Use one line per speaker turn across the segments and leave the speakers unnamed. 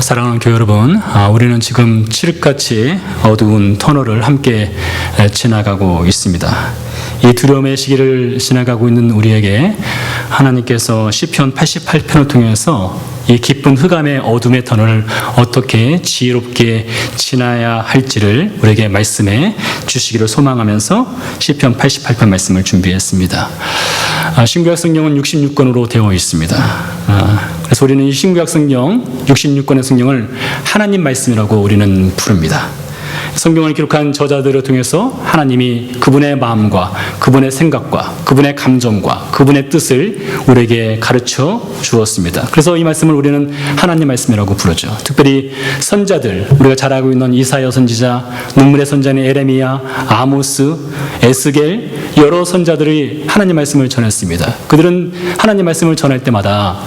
사랑하는 교회 여러분, 우리는 지금 칠흑같이 어두운 터널을 함께 지나가고 있습니다. 이 두려움의 시기를 지나가고 있는 우리에게 하나님께서 시편 88편을 통해서 이 깊은 흑암의 어둠의 터널을 어떻게 지혜롭게 지나야 할지를 우리에게 말씀해 주시기를 소망하면서 시편 88편 말씀을 준비했습니다. 신구약 성경은 66권으로 되어 있습니다. 그래서 우리는 이 신구약 성경 66권의 성경을 하나님 말씀이라고 우리는 부릅니다. 성경을 기록한 저자들을 통해서 하나님이 그분의 마음과 그분의 생각과 그분의 감정과 그분의 뜻을 우리에게 가르쳐 주었습니다. 그래서 이 말씀을 우리는 하나님 말씀이라고 부르죠. 특별히 선자들, 우리가 잘 알고 있는 이사야 선지자, 눈물의 선자인 에레미야, 아모스, 에스겔, 여러 선자들이 하나님 말씀을 전했습니다. 그들은 하나님 말씀을 전할 때마다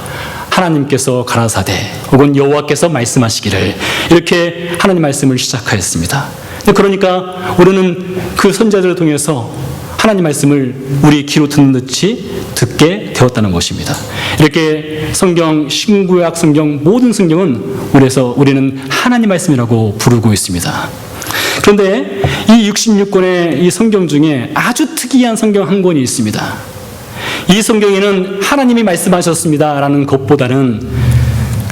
하나님께서 가라사대 혹은 여호와께서 말씀하시기를 이렇게 하나님 말씀을 시작하였습니다. 그러니까 우리는 그 선자들을 통해서 하나님 말씀을 우리 귀로 듣는 듯이 듣게 되었다는 것입니다. 이렇게 성경, 신구약 성경, 모든 성경은 그래서 우리는 하나님 말씀이라고 부르고 있습니다. 그런데 이 66권의 이 성경 중에 아주 특이한 성경 한 권이 있습니다. 이 성경에는 하나님이 말씀하셨습니다라는 것보다는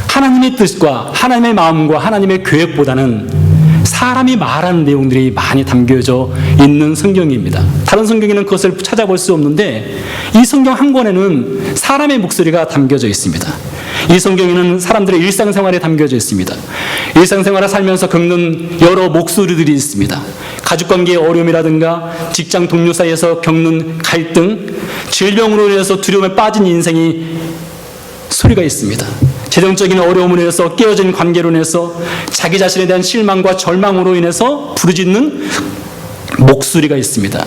하나님의 뜻과 하나님의 마음과 하나님의 계획보다는 사람이 말하는 내용들이 많이 담겨져 있는 성경입니다. 다른 성경에는 그것을 찾아볼 수 없는데 이 성경 한 권에는 사람의 목소리가 담겨져 있습니다. 이 성경에는 사람들의 일상생활에 담겨져 있습니다. 일상생활을 살면서 겪는 여러 목소리들이 있습니다. 가족관계의 어려움이라든가 직장 동료 사이에서 겪는 갈등, 질병으로 인해서 두려움에 빠진 인생이 소리가 있습니다. 재정적인 어려움으로 인해서 깨어진 관계로 인해서 자기 자신에 대한 실망과 절망으로 인해서 부르짖는 목소리가 있습니다.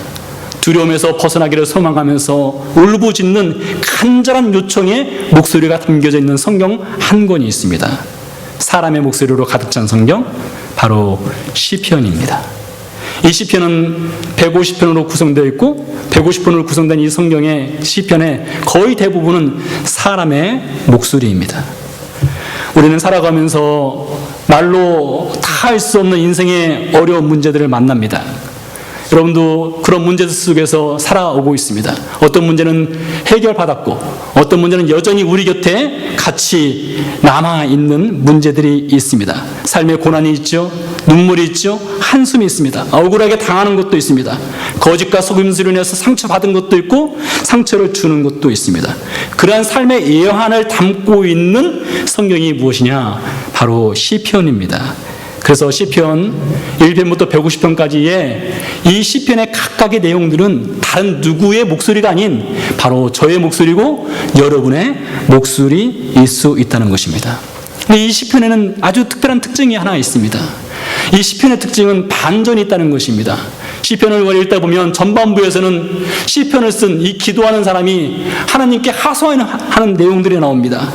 두려움에서 벗어나기를 소망하면서 울부짖는 간절한 요청의 목소리가 담겨져 있는 성경 한 권이 있습니다. 사람의 목소리로 가득 찬 성경, 바로 시편입니다. 이 시편은 150편으로 구성되어 있고 150편으로 구성된 이 성경의 시편의 거의 대부분은 사람의 목소리입니다. 우리는 살아가면서 말로 다 할 수 없는 인생의 어려운 문제들을 만납니다. 여러분도 그런 문제들 속에서 살아오고 있습니다. 어떤 문제는 해결받았고 어떤 문제는 여전히 우리 곁에 같이 남아있는 문제들이 있습니다. 삶의 고난이 있죠. 눈물이 있죠. 한숨이 있습니다. 억울하게 당하는 것도 있습니다. 거짓과 속임수로 인해서 상처받은 것도 있고 상처를 주는 것도 있습니다. 그러한 삶의 예환을 담고 있는 성경이 무엇이냐? 바로 시편입니다. 그래서 시편 1편부터 150편까지의 이 시편의 각각의 내용들은 다른 누구의 목소리가 아닌 바로 저의 목소리고 여러분의 목소리일 수 있다는 것입니다. 이 시편에는 아주 특별한 특징이 하나 있습니다. 이 시편의 특징은 반전이 있다는 것입니다. 시편을 읽다 보면 전반부에서는 시편을 쓴 이 기도하는 사람이 하나님께 하소하는 내용들이 나옵니다.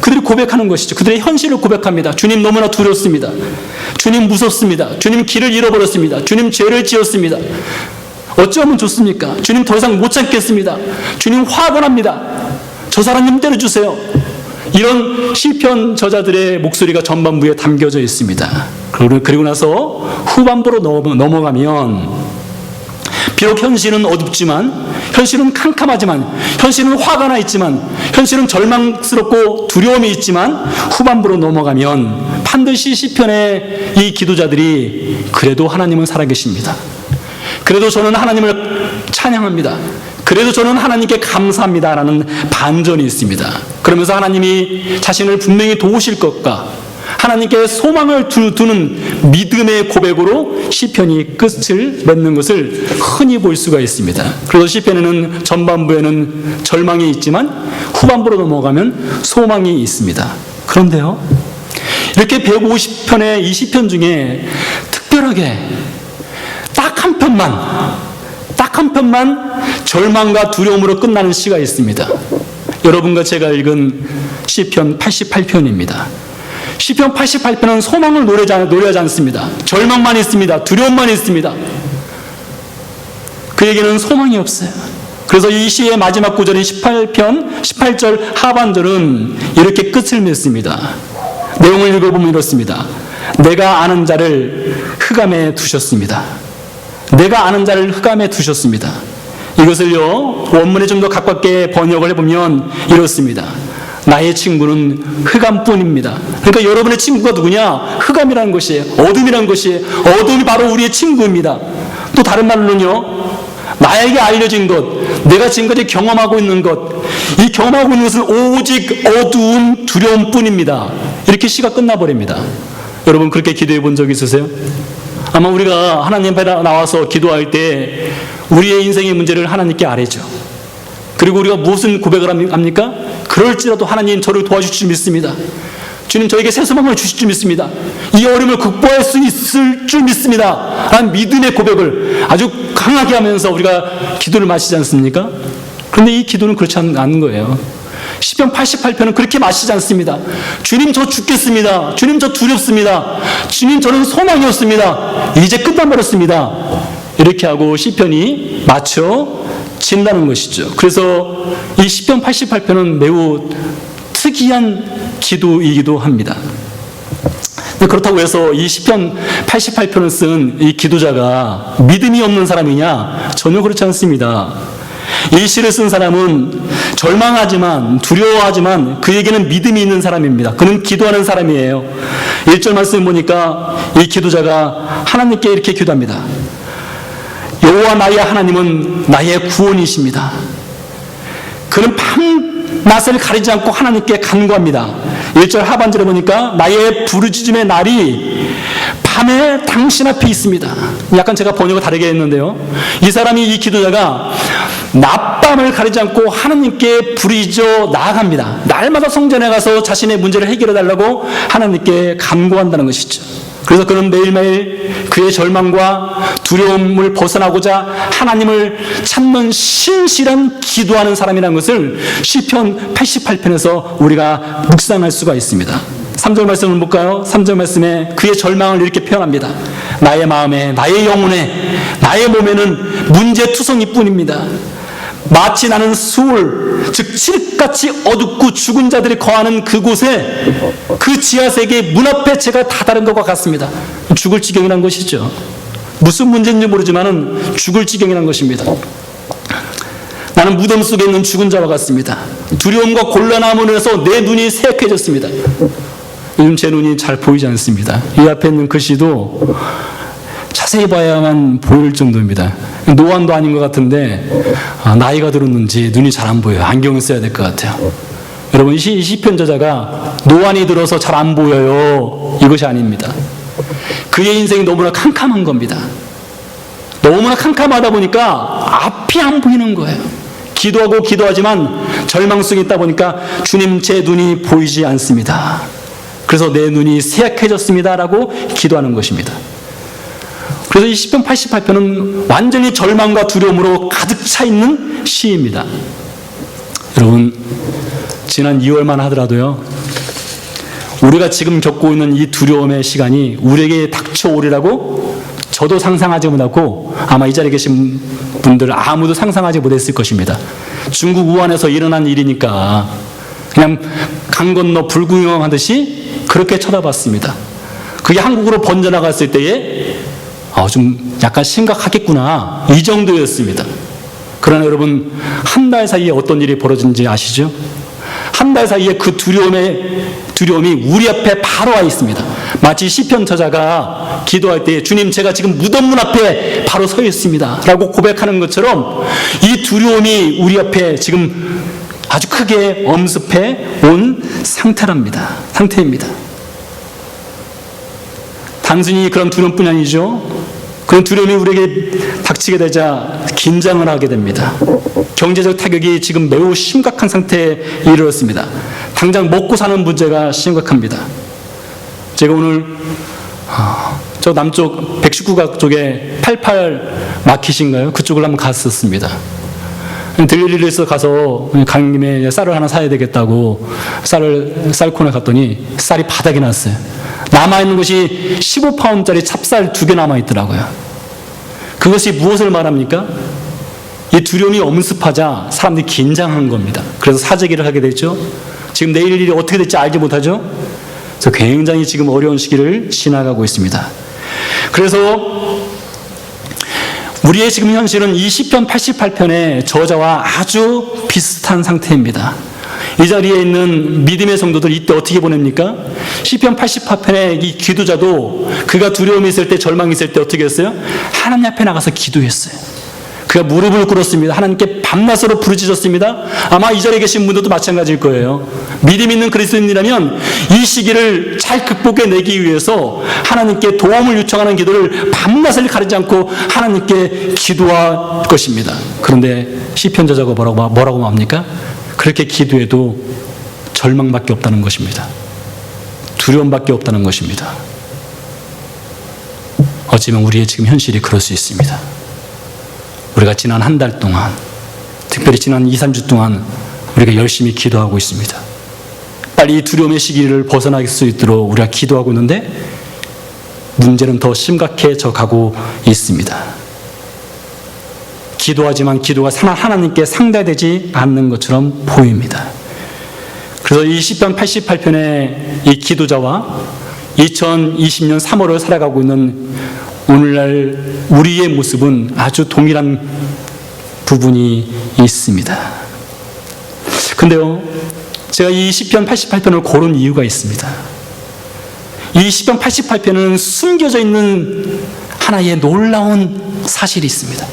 그들이 고백하는 것이죠. 그들의 현실을 고백합니다. 주님 너무나 두렵습니다. 주님 무섭습니다. 주님 길을 잃어버렸습니다. 주님 죄를 지었습니다. 어찌하면 좋습니까? 주님 더 이상 못 참겠습니다. 주님 화가 납니다. 저 사람 좀 때려주세요. 이런 시편 저자들의 목소리가 전반부에 담겨져 있습니다. 그리고 나서 후반부로 넘어가면 비록 현실은 어둡지만, 현실은 캄캄하지만, 현실은 화가 나 있지만, 현실은 절망스럽고 두려움이 있지만 후반부로 넘어가면 반드시 시편의 이 기도자들이 그래도 하나님은 살아계십니다. 그래도 저는 하나님을 찬양합니다. 그래도 저는 하나님께 감사합니다라는 반전이 있습니다. 그러면서 하나님이 자신을 분명히 도우실 것과 하나님께 소망을 두는 믿음의 고백으로 시편이 끝을 맺는 것을 흔히 볼 수가 있습니다. 그래서 시편에는 전반부에는 절망이 있지만 후반부로 넘어가면 소망이 있습니다. 그런데요, 이렇게 150편의 이 시편 중에 특별하게 딱 한 편만 절망과 두려움으로 끝나는 시가 있습니다. 여러분과 제가 읽은 시편 88편입니다. 시편 88편은 소망을 노래하지 않습니다. 절망만 있습니다. 두려움만 있습니다. 그에게는 소망이 없어요. 그래서 이 시의 마지막 구절인 18절 하반절은 이렇게 끝을 맺습니다. 내용을 읽어보면 이렇습니다. 내가 아는 자를 흑암에 두셨습니다. 내가 아는 자를 흑암에 두셨습니다. 이것을요, 원문에 좀 더 가깝게 번역을 해보면 이렇습니다. 나의 친구는 흑암뿐입니다. 그러니까 여러분의 친구가 누구냐? 흑암이라는 것이에요. 어둠이라는 것이에요. 어둠이 바로 우리의 친구입니다. 또 다른 말로는요, 나에게 알려진 것, 내가 지금까지 경험하고 있는 것, 이 경험하고 있는 것은 오직 어두운 두려움뿐입니다. 이렇게 시가 끝나버립니다. 여러분 그렇게 기도해 본 적 있으세요? 아마 우리가 하나님 앞에 나와서 기도할 때 우리의 인생의 문제를 하나님께 아뢰죠. 그리고 우리가 무슨 고백을 합니까? 그럴지라도 하나님 저를 도와주실 줄 믿습니다. 주님 저에게 새 소망을 주실 줄 믿습니다. 이 어려움을 극복할 수 있을 줄 믿습니다. 라는 믿음의 고백을 아주 강하게 하면서 우리가 기도를 마치지 않습니까? 그런데 이 기도는 그렇지 않은 거예요. 시편 88편은 그렇게 마치지 않습니다. 주님 저 죽겠습니다. 주님 저 두렵습니다. 주님 저는 소망이 없습니다. 이제 끝나버렸습니다. 이렇게 하고 시편이 마쳐진다는 것이죠. 그래서 이 시편 88편은 매우 특이한 기도이기도 합니다. 그렇다고 해서 이 시편 88편을 쓴 이 기도자가 믿음이 없는 사람이냐? 전혀 그렇지 않습니다. 이 시를 쓴 사람은 절망하지만 두려워하지만 그에게는 믿음이 있는 사람입니다. 그는 기도하는 사람이에요. 1절 말씀을 보니까 이 기도자가 하나님께 이렇게 기도합니다. 여호와 나의 하나님은 나의 구원이십니다. 그는 밤낮을 가리지 않고 하나님께 간구합니다. 1절 하반절에 보니까 나의 부르짖음의 날이 밤에 당신 앞에 있습니다. 약간 제가 번역을 다르게 했는데요. 이 사람이, 이 기도자가 낮밤을 가리지 않고 하나님께 부르짖어 나아갑니다. 날마다 성전에 가서 자신의 문제를 해결해 달라고 하나님께 간구한다는 것이죠. 그래서 그는 매일매일 그의 절망과 두려움을 벗어나고자 하나님을 찾는 신실한 기도하는 사람이라는 것을 시편 88편에서 우리가 묵상할 수가 있습니다. 3절 말씀을 볼까요? 3절 말씀에 그의 절망을 이렇게 표현합니다. 나의 마음에, 나의 영혼에, 나의 몸에는 문제투성이 뿐입니다. 마치 나는 수울, 즉 칠흑같이 어둡고 죽은 자들이 거하는 그곳에 그 지하세계 문 앞에 제가 다다른 것과 같습니다. 죽을 지경이란 것이죠. 무슨 문제인지 모르지만 죽을 지경이란 것입니다. 나는 무덤 속에 있는 죽은 자와 같습니다. 두려움과 곤란함으로 해서 내 눈이 새약해졌습니다. 요즘 제 눈이 잘 보이지 않습니다. 이 앞에 있는 글씨도 자세히 봐야만 보일 정도입니다. 노안도 아닌 것 같은데 나이가 들었는지 눈이 잘 안 보여요. 안경을 써야 될 것 같아요. 여러분, 이 시편 저자가 노안이 들어서 잘 안 보여요, 이것이 아닙니다. 그의 인생이 너무나 캄캄한 겁니다. 너무나 캄캄하다 보니까 앞이 안 보이는 거예요. 기도하고 기도하지만 절망 속에 있다 보니까 주님 제 눈이 보이지 않습니다. 그래서 내 눈이 새약해졌습니다 라고 기도하는 것입니다. 그래서 이 시편 88편은 완전히 절망과 두려움으로 가득 차 있는 시입니다. 여러분, 지난 2월만 하더라도요, 우리가 지금 겪고 있는 이 두려움의 시간이 우리에게 닥쳐오리라고 저도 상상하지 못하고 아마 이 자리에 계신 분들 아무도 상상하지 못했을 것입니다. 중국 우한에서 일어난 일이니까 그냥 강 건너 불구경하듯이 그렇게 쳐다봤습니다. 그게 한국으로 번져나갔을 때에 좀 약간 심각하겠구나, 이 정도였습니다. 그러나 여러분, 한 달 사이에 어떤 일이 벌어진지 아시죠? 한 달 사이에 그 두려움이 우리 앞에 바로 와 있습니다. 마치 시편 저자가 기도할 때 주님 제가 지금 무덤문 앞에 바로 서 있습니다 라고 고백하는 것처럼 이 두려움이 우리 앞에 지금 아주 크게 엄습해 온 상태입니다. 단순히 그런 두려움뿐이 아니죠. 그런 두려움이 우리에게 닥치게 되자 긴장을 하게 됩니다. 경제적 타격이 지금 매우 심각한 상태에 이르렀습니다. 당장 먹고 사는 문제가 심각합니다. 제가 오늘 저 남쪽 119각 쪽에 88 마켓인가요? 그쪽을 한번 갔었습니다. 들릴리에서 가서 가는 김에 쌀을 하나 사야 되겠다고 쌀코너에 갔더니 쌀이 바닥에 났어요. 남아있는 것이 15파운드짜리 찹쌀 2개 남아있더라고요. 그것이 무엇을 말합니까? 이 두려움이 엄습하자 사람들이 긴장한 겁니다. 그래서 사재기를 하게 됐죠. 지금 내일 일이 어떻게 될지 알지 못하죠. 그래서 굉장히 지금 어려운 시기를 지나가고 있습니다. 그래서 우리의 지금 현실은 이 시편 88편의 저자와 아주 비슷한 상태입니다. 이 자리에 있는 믿음의 성도들 이때 어떻게 보냅니까? 시편 88편의 이 기도자도 그가 두려움이 있을 때, 절망이 있을 때 어떻게 했어요? 하나님 앞에 나가서 기도했어요. 그가 무릎을 꿇었습니다. 하나님께 밤낮으로 부르짖었습니다. 아마 이 자리에 계신 분들도 마찬가지일 거예요. 믿음 있는 그리스도인이라면 이 시기를 잘 극복해내기 위해서 하나님께 도움을 요청하는 기도를 밤낮을 가리지 않고 하나님께 기도할 것입니다. 그런데 시편 저자가 뭐라고 말합니까? 그렇게 기도해도 절망밖에 없다는 것입니다. 두려움밖에 없다는 것입니다. 어쩌면 우리의 지금 현실이 그럴 수 있습니다. 우리가 지난 한 달 동안, 특별히 지난 2, 3주 동안 우리가 열심히 기도하고 있습니다. 빨리 이 두려움의 시기를 벗어날 수 있도록 우리가 기도하고 있는데 문제는 더 심각해져 가고 있습니다. 기도하지만 기도가 하나님께 상대되지 않는 것처럼 보입니다. 그래서 이 시편 88편의 이 기도자와 2020년 3월을 살아가고 있는 오늘날 우리의 모습은 아주 동일한 부분이 있습니다. 근데요, 제가 이 시편 88편을 고른 이유가 있습니다. 이 시편 88편은 숨겨져 있는 하나의 놀라운 사실이 있습니다.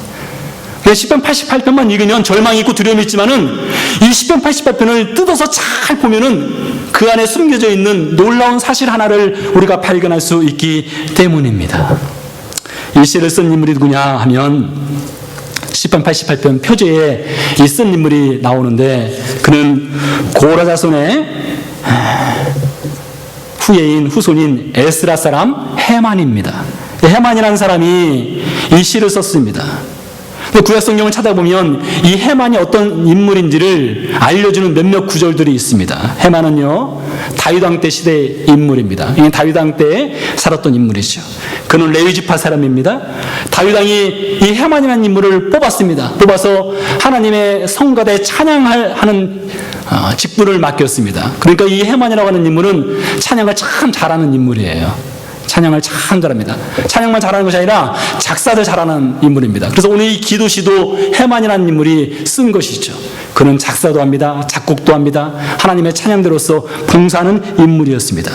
시편 88편만 읽으면 절망이 있고 두려움이 있지만은 이 시편 88편을 뜯어서 잘 보면은 그 안에 숨겨져 있는 놀라운 사실 하나를 우리가 발견할 수 있기 때문입니다. 이 시를 쓴 인물이 누구냐 하면 시편 88편 표제에 이 쓴 인물이 나오는데 그는 고라 자손의 후손인 에스라 사람 헤만입니다. 헤만이라는 사람이 이 시를 썼습니다. 구약 성경을 찾아보면 이 헤만이 어떤 인물인지를 알려주는 몇몇 구절들이 있습니다. 헤만은요, 다윗 왕 때 시대의 인물입니다. 이 다윗 왕 때에 살았던 인물이죠. 그는 레위 지파 사람입니다. 다윗 왕이 이 헤만이라는 인물을 뽑았습니다. 뽑아서 하나님의 성가대 찬양하는 직분을 맡겼습니다. 그러니까 이 헤만이라고 하는 인물은 찬양을 참 잘하는 인물이에요. 찬양을 참 잘합니다. 찬양만 잘하는 것이 아니라 작사도 잘하는 인물입니다. 그래서 오늘 이 기도시도 헤만이라는 인물이 쓴 것이죠. 그는 작사도 합니다. 작곡도 합니다. 하나님의 찬양대로서 봉사하는 인물이었습니다.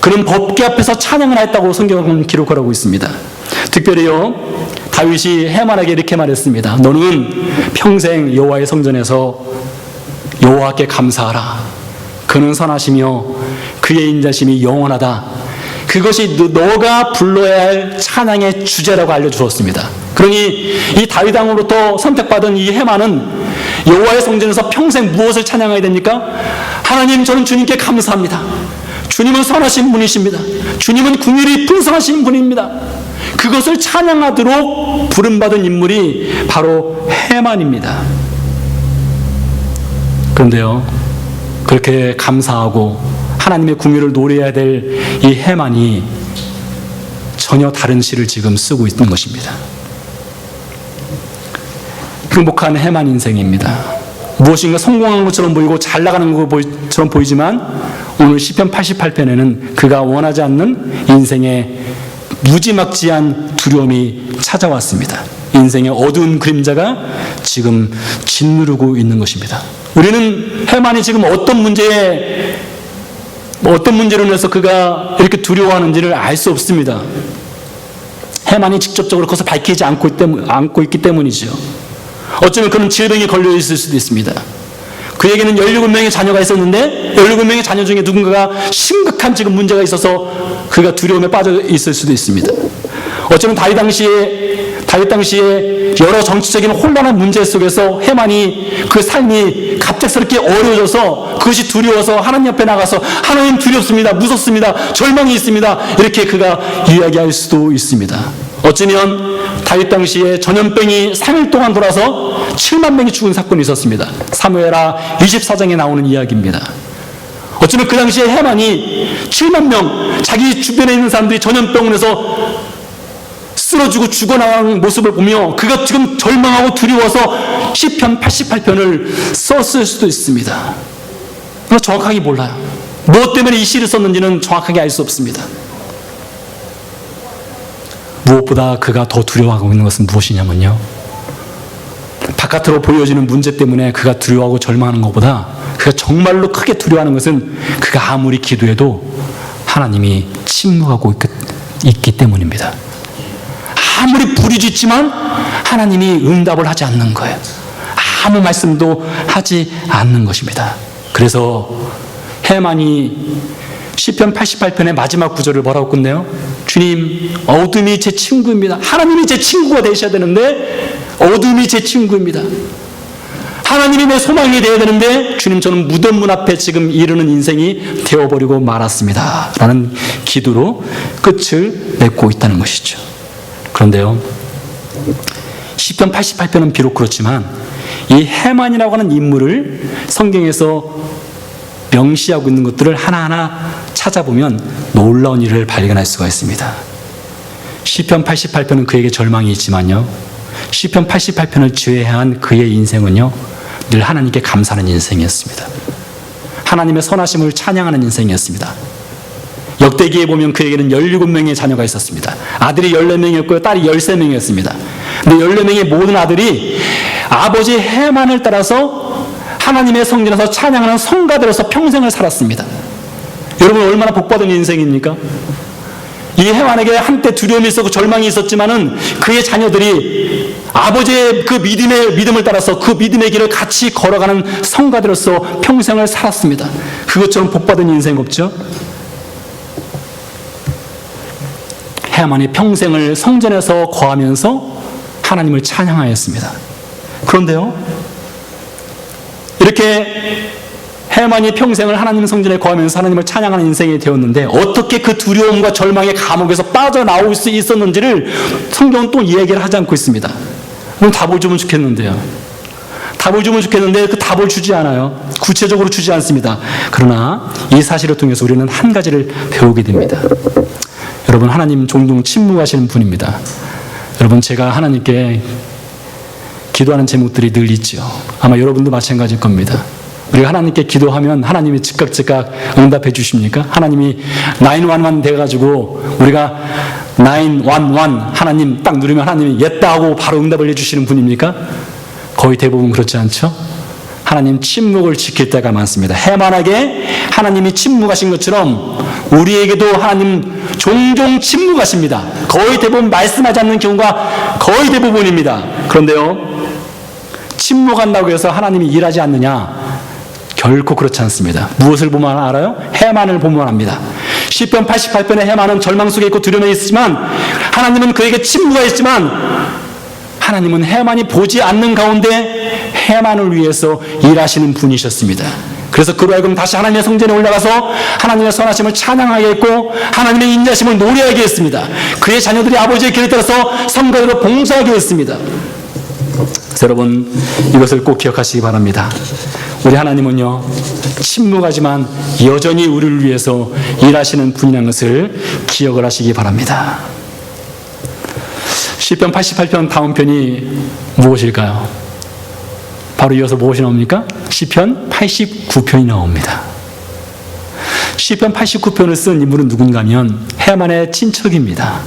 그는 법궤 앞에서 찬양을 했다고 성경은 기록하고 있습니다. 특별히요, 다윗이 헤만에게 이렇게 말했습니다. 너는 평생 여호와의 성전에서 여호와께 감사하라. 그는 선하시며 그의 인자심이 영원하다. 그것이 너가 불러야 할 찬양의 주제라고 알려주었습니다. 그러니 이 다윗 왕으로부터 선택받은 이 헤만은 여호와의 성전에서 평생 무엇을 찬양해야 됩니까? 하나님, 저는 주님께 감사합니다. 주님은 선하신 분이십니다. 주님은 긍휼이 풍성하신 분입니다. 그것을 찬양하도록 부름받은 인물이 바로 헤만입니다. 그런데요, 그렇게 감사하고 하나님의 긍휼을 노려야 될 이 헤만이 전혀 다른 시를 지금 쓰고 있는 것입니다. 행복한 헤만 인생입니다. 무엇인가 성공한 것처럼 보이고 잘 나가는 것처럼 보이지만 오늘 시편 88편에는 그가 원하지 않는 인생의 무지막지한 두려움이 찾아왔습니다. 인생의 어두운 그림자가 지금 짓누르고 있는 것입니다. 우리는 헤만이 지금 어떤 문제로 인해서 그가 이렇게 두려워하는지를 알 수 없습니다. 헤만이 직접적으로 그것을 밝히지 않고 있기 때문이죠. 어쩌면 그는 질병에 걸려 있을 수도 있습니다. 그에게는 17명의 자녀가 있었는데 17명의 자녀 중에 누군가가 심각한 지금 문제가 있어서 그가 두려움에 빠져 있을 수도 있습니다. 어쩌면 다윗 당시에 여러 정치적인 혼란한 문제 속에서 헤만이 그 삶이 갑작스럽게 어려워져서 그것이 두려워서 하나님 앞에 나가서 하나님 두렵습니다. 무섭습니다. 절망이 있습니다. 이렇게 그가 이야기할 수도 있습니다. 어쩌면 다윗 당시에 전염병이 3일 동안 돌아서 7만 명이 죽은 사건이 있었습니다. 사무엘하 24장에 나오는 이야기입니다. 어쩌면 그 당시에 헤만이 7만 명, 자기 주변에 있는 사람들이 전염병으로 쓰러지고 죽어나가는 모습을 보며 그가 지금 절망하고 두려워서 시편 88편을 썼을 수도 있습니다. 그러나 정확하게 몰라요. 무엇 때문에 이 시를 썼는지는 정확하게 알 수 없습니다. 무엇보다 그가 더 두려워하고 있는 것은 무엇이냐면요, 바깥으로 보여지는 문제 때문에 그가 두려워하고 절망하는 것보다 그가 정말로 크게 두려워하는 것은 그가 아무리 기도해도 하나님이 침묵하고 있기 때문입니다. 아무리 부르짖지만 하나님이 응답을 하지 않는 거예요. 아무 말씀도 하지 않는 것입니다. 그래서 해만이 시편 88편의 마지막 구절을 뭐라고 끝내요? 주님, 어둠이 제 친구입니다. 하나님이 제 친구가 되셔야 되는데 어둠이 제 친구입니다. 하나님이 내 소망이 되어야 되는데 주님, 저는 무덤 문 앞에 지금 이르는 인생이 되어버리고 말았습니다 라는 기도로 끝을 맺고 있다는 것이죠. 그런데요, 시편 88편은 비록 그렇지만 이 해만이라고 하는 인물을 성경에서 명시하고 있는 것들을 하나하나 찾아보면 놀라운 일을 발견할 수가 있습니다. 시편 88편은 그에게 절망이 있지만요, 시편 88편을 지휘한 그의 인생은요, 늘 하나님께 감사하는 인생이었습니다. 하나님의 선하심을 찬양하는 인생이었습니다. 역대기에 보면 그에게는 17명의 자녀가 있었습니다. 아들이 14명이었고요, 딸이 13명이었습니다. 근데 14명의 모든 아들이 아버지 해만을 따라서 하나님의 성전에서 찬양하는 성가대로서 평생을 살았습니다. 여러분, 얼마나 복받은 인생입니까? 이 해만에게 한때 두려움이 있었고 절망이 있었지만은 그의 자녀들이 아버지의 그 믿음을 따라서 그 믿음의 길을 같이 걸어가는 성가대로서 평생을 살았습니다. 그것처럼 복받은 인생 없죠? 해만이 평생을 성전에서 거하면서 하나님을 찬양하였습니다. 그런데요, 이렇게 해만이 평생을 하나님 성전에 거하면서 하나님을 찬양하는 인생이 되었는데 어떻게 그 두려움과 절망의 감옥에서 빠져나올 수 있었는지를 성경은 또 이야기를 하지 않고 있습니다. 그럼 답을 주면 좋겠는데요. 답을 주면 좋겠는데 그 답을 주지 않아요. 구체적으로 주지 않습니다. 그러나 이 사실을 통해서 우리는 한 가지를 배우게 됩니다. 여러분, 하나님 종종 침묵하시는 분입니다. 여러분, 제가 하나님께 기도하는 제목들이 늘 있죠. 아마 여러분도 마찬가지일 겁니다. 우리가 하나님께 기도하면 하나님이 즉각 응답해 주십니까? 하나님이 911 돼가지고 우리가 911 하나님 딱 누르면 하나님이 예따 하고 바로 응답을 해주시는 분입니까? 거의 대부분 그렇지 않죠? 하나님 침묵을 지킬 때가 많습니다. 해만하게 하나님이 침묵하신 것처럼 우리에게도 하나님 종종 침묵하십니다. 거의 대부분 말씀하지 않는 경우가 거의 대부분입니다. 그런데요, 침묵한다고 해서 하나님이 일하지 않느냐? 결코 그렇지 않습니다. 무엇을 보면 알아요? 해만을 보면 압니다. 시편 88편의 해만은 절망 속에 있고 두려움에 있지만 하나님은 그에게 침묵하였지만 하나님은 해만이 보지 않는 가운데 해만을 위해서 일하시는 분이셨습니다. 그래서 그로 하여금 다시 하나님의 성전에 올라가서 하나님의 선하심을 찬양하게 했고 하나님의 인자심을 노래하게 했습니다. 그의 자녀들이 아버지의 길을 따라서 성가대로 봉사하게 했습니다. 그래서 여러분, 이것을 꼭 기억하시기 바랍니다. 우리 하나님은요, 침묵하지만 여전히 우리를 위해서 일하시는 분이라는 것을 기억을 하시기 바랍니다. 시편 88편 다음 편이 무엇일까요? 바로 이어서 무엇이 나옵니까? 시편 89편이 나옵니다. 시편 89편을 쓴 인물은 누군가 하면 해만의 친척입니다.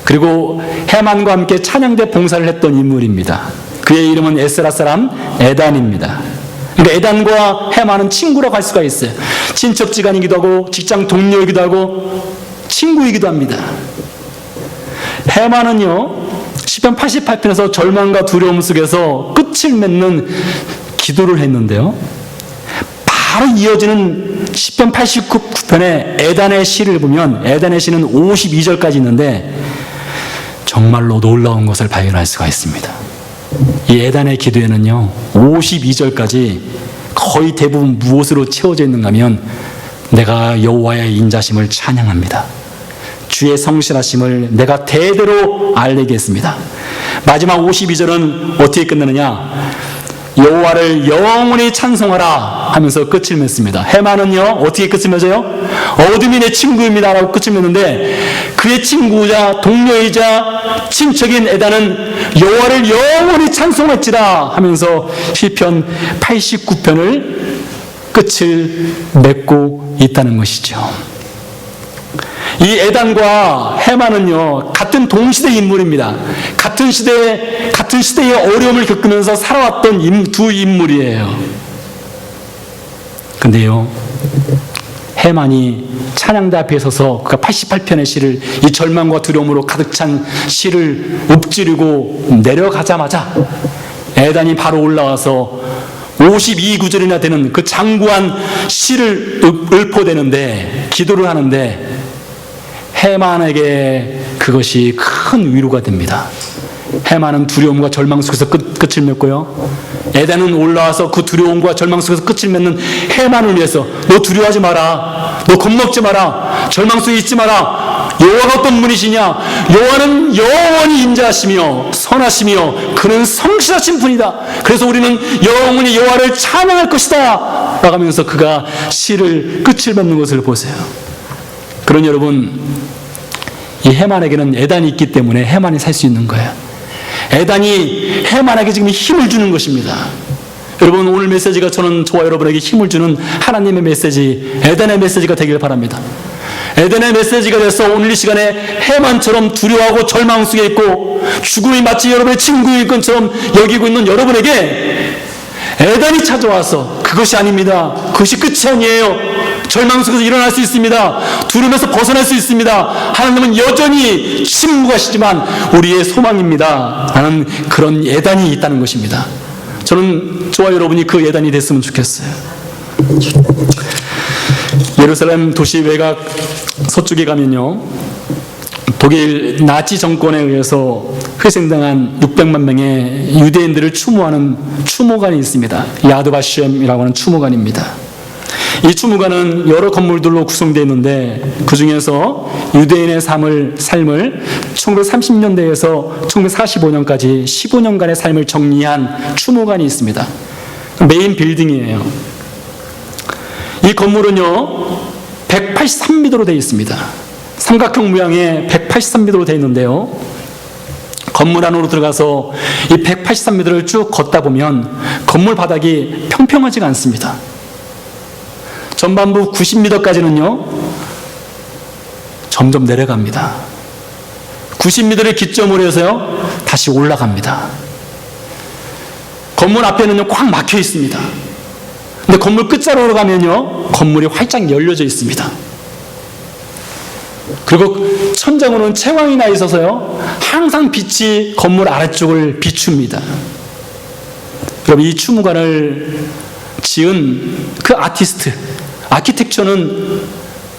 그리고 해만과 함께 찬양대 봉사를 했던 인물입니다. 그의 이름은 에스라 사람 에단입니다. 그러니까 에단과 해만은 친구라고 할 수가 있어요. 친척지간이기도 하고 직장 동료이기도 하고 친구이기도 합니다. 해만은요, 시편 88편에서 절망과 두려움 속에서 끝을 맺는 기도를 했는데요, 바로 이어지는 시편 89편의 에단의 시를 보면 에단의 시는 52절까지 있는데 정말로 놀라운 것을 발견할 수가 있습니다. 이 에단의 기도에는요, 52절까지 거의 대부분 무엇으로 채워져 있는가 하면 내가 여호와의 인자심을 찬양합니다. 주의 성실하심을 내가 대대로 알리겠습니다. 마지막 52절은 어떻게 끝나느냐? 여호와를 영원히 찬송하라 하면서 끝을 맺습니다. 해만은요, 어떻게 끝을 맺어요? 어둠이 내 친구입니다 라고 끝을 맺는데 그의 친구이자 동료이자 친척인 에단은 여호와를 영원히 찬송할지라 하면서 시편 89편을 끝을 맺고 있다는 것이죠. 이 에단과 해만은요, 같은 동시대 인물입니다. 같은 시대의 어려움을 겪으면서 살아왔던 두 인물이에요. 근데요, 해만이 찬양대 앞에 서서 그가 88편의 시를, 이 절망과 두려움으로 가득 찬 시를 읊조리고 내려가자마자 에단이 바로 올라와서 52구절이나 되는 그 장구한 시를 읊어대는데, 기도를 하는데 해만에게 그것이 큰 위로가 됩니다. 해만은 두려움과 절망 속에서 끝을 맺고요, 에단은 올라와서 그 두려움과 절망 속에서 끝을 맺는 해만을 위해서 너 두려워하지 마라, 너 겁먹지 마라, 절망 속에 있지 마라, 여호와가 어떤 분이시냐, 여호와는 영원히 인자하시며 선하시며 그는 성실하신 분이다. 그래서 우리는 영원히 여호와를 찬양할 것이다 라고 하면서 그가 시를 끝을 맺는 것을 보세요. 그런 여러분, 이 해만에게는 에단이 있기 때문에 해만이 살 수 있는 거예요. 에단이 해만에게 지금 힘을 주는 것입니다. 여러분, 오늘 메시지가 저와 여러분에게 힘을 주는 하나님의 메시지, 에단의 메시지가 되길 바랍니다. 에덴의 메시지가 돼서 오늘 이 시간에 해만처럼 두려워하고 절망 속에 있고 죽음이 마치 여러분의 친구일 것처럼 여기고 있는 여러분에게 에덴이 찾아와서 그것이 아닙니다, 그것이 끝이 아니에요, 절망 속에서 일어날 수 있습니다, 두려움에서 벗어날 수 있습니다, 하나님은 여전히 침묵하시지만 우리의 소망입니다 라는 그런 예단이 있다는 것입니다. 저와 여러분이 그 예단이 됐으면 좋겠어요. 예루살렘 도시 외곽 서쪽에 가면요, 독일 나치 정권에 의해서 희생당한 600만 명의 유대인들을 추모하는 추모관이 있습니다. 야드바셴이라고 하는 추모관입니다. 이 추모관은 여러 건물들로 구성되어 있는데 그 중에서 유대인의 삶을 1930년대에서 1945년까지 15년간의 삶을 정리한 추모관이 있습니다. 메인 빌딩이에요. 이 건물은요 183m로 되어 있습니다. 삼각형 모양의 183m로 되어 있는데요, 건물 안으로 들어가서 이 183m를 쭉 걷다 보면 건물 바닥이 평평하지가 않습니다. 전반부 90m까지는요 점점 내려갑니다. 90m를 기점으로 해서요 다시 올라갑니다. 건물 앞에는요 꽉 막혀 있습니다. 근데 건물 끝자락으로 가면요 건물이 활짝 열려져 있습니다. 그리고 천장으로는 채광이 나 있어서요 항상 빛이 건물 아래쪽을 비춥니다. 그럼 이 추모관을 지은 그 아키텍처는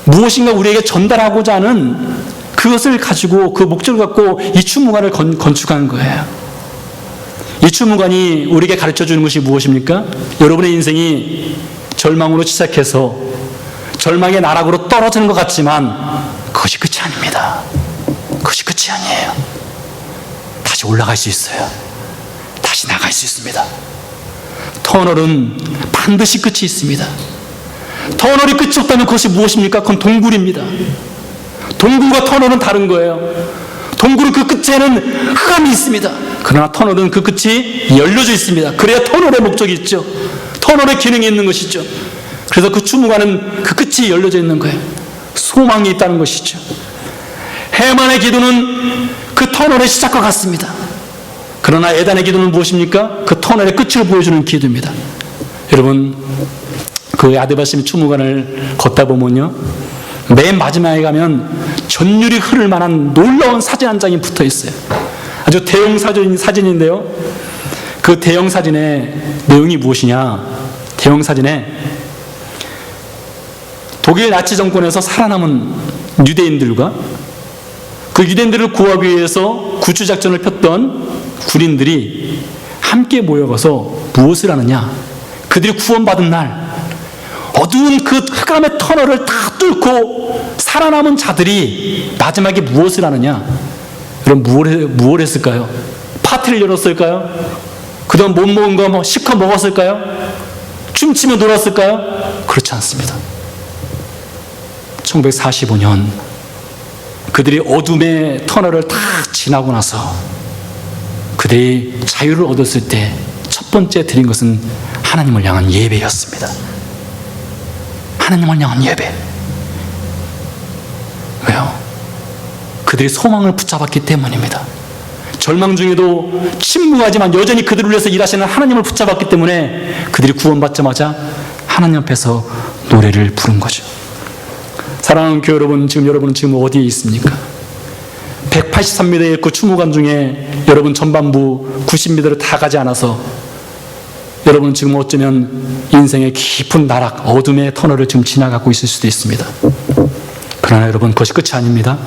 무엇인가 우리에게 전달하고자 하는 그것을 가지고, 그 목적을 갖고 이 추모관을 건축한 거예요. 이 추모관이 우리에게 가르쳐 주는 것이 무엇입니까? 여러분의 인생이 절망으로 시작해서 절망의 나락으로 떨어지는 것 같지만 그것이 끝이 아닙니다. 그것이 끝이 아니에요. 다시 올라갈 수 있어요. 다시 나갈 수 있습니다. 터널은 반드시 끝이 있습니다. 터널이 끝이 없다면 그것이 무엇입니까? 그건 동굴입니다. 동굴과 터널은 다른 거예요. 동굴은 그 끝에는 흑암이 있습니다. 그러나 터널은 그 끝이 열려져 있습니다. 그래야 터널의 목적이 있죠. 터널의 기능이 있는 것이죠. 그래서 그 추모관은 그 끝이 열려져 있는 거예요. 소망이 있다는 것이죠. 해만의 기도는 그 터널의 시작과 같습니다. 그러나 에단의 기도는 무엇입니까? 그 터널의 끝을 보여주는 기도입니다. 여러분, 그 야드바심 추모관을 걷다 보면요 맨 마지막에 가면 전율이 흐를 만한 놀라운 사진 한 장이 붙어 있어요. 아주 대형 사진인데요, 그 대형 사진의 내용이 무엇이냐, 대형 사진에 독일 나치 정권에서 살아남은 유대인들과 그 유대인들을 구하기 위해서 구출작전을 폈던 군인들이 함께 모여서 무엇을 하느냐, 그들이 구원받은 날 어두운 그 흑암의 터널을 다 뚫고 살아남은 자들이 마지막에 무엇을 하느냐, 그럼 무엇을 했을까요? 파티를 열었을까요? 그동안 못 먹은 거 실컷 먹었을까요? 춤추며 놀았을까요? 그렇지 않습니다. 1945년 그들이 어둠의 터널을 다 지나고 나서 그들이 자유를 얻었을 때 첫 번째 드린 것은 하나님을 향한 예배였습니다. 하나님을 향한 예배. 왜요? 그들이 소망을 붙잡았기 때문입니다. 절망 중에도 침묵하지만 여전히 그들을 위해서 일하시는 하나님을 붙잡았기 때문에 그들이 구원받자마자 하나님 앞에서 노래를 부른 거죠. 사랑하는 교회 여러분, 여러분은 지금 어디에 있습니까? 183m의 그 추모관 중에 여러분 전반부 90m를 다 가지 않아서 여러분은 지금 어쩌면 인생의 깊은 나락, 어둠의 터널을 지금 지나가고 있을 수도 있습니다. 그러나 여러분, 그것이 끝이 아닙니다.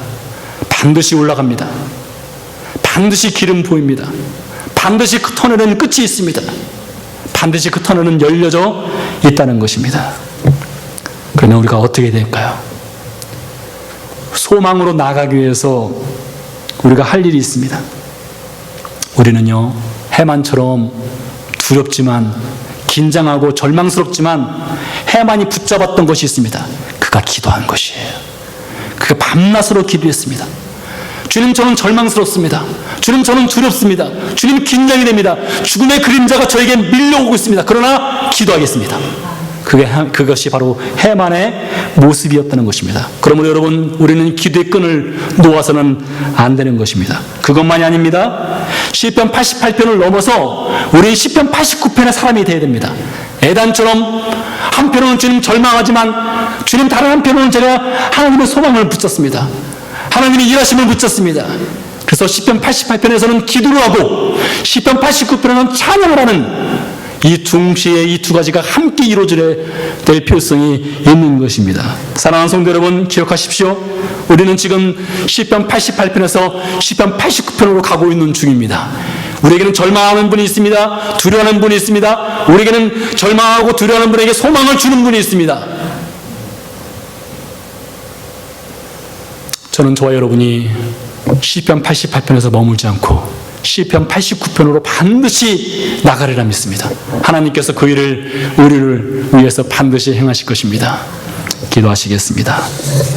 반드시 올라갑니다. 반드시 길은 보입니다. 반드시 그 터널에는 끝이 있습니다. 반드시 그 터널은 열려져 있다는 것입니다. 그러면 우리가 어떻게 될까요? 소망으로 나가기 위해서 우리가 할 일이 있습니다. 우리는요, 해만처럼 두렵지만, 긴장하고 절망스럽지만 해만이 붙잡았던 것이 있습니다. 그가 기도한 것이에요. 그가 밤낮으로 기도했습니다. 주님, 저는 절망스럽습니다. 주님, 저는 두렵습니다. 주님, 긴장이 됩니다. 죽음의 그림자가 저에게 밀려오고 있습니다. 그러나 기도하겠습니다. 그것이 바로 해만의 모습이었다는 것입니다. 그러므로 여러분, 우리는 기도의 끈을 놓아서는 안 되는 것입니다. 그것만이 아닙니다. 시편 88편을 넘어서 우리는 시편 89편의 사람이 되어야 됩니다. 에단처럼 한편으로는 주님 절망하지만 주님, 다른 한편으로는 제가 하나님의 소망을 붙잡습니다. 하나님의 일하심을 붙잡습니다. 그래서 시편 88편에서는 기도를 하고 시편 89편에서는 찬양을 하는 이 동시에 이 두 가지가 함께 이루어져야 될 필요성이 있는 것입니다. 사랑하는 성도 여러분, 기억하십시오. 우리는 지금 시편 88편에서 시편 89편으로 가고 있는 중입니다. 우리에게는 절망하는 분이 있습니다. 두려워하는 분이 있습니다. 우리에게는 절망하고 두려워하는 분에게 소망을 주는 분이 있습니다. 저는 저와 여러분이 시편 88편에서 머물지 않고 시편 89편으로 반드시 나가리라 믿습니다. 하나님께서 그 일을 우리를 위해서 반드시 행하실 것입니다. 기도하시겠습니다.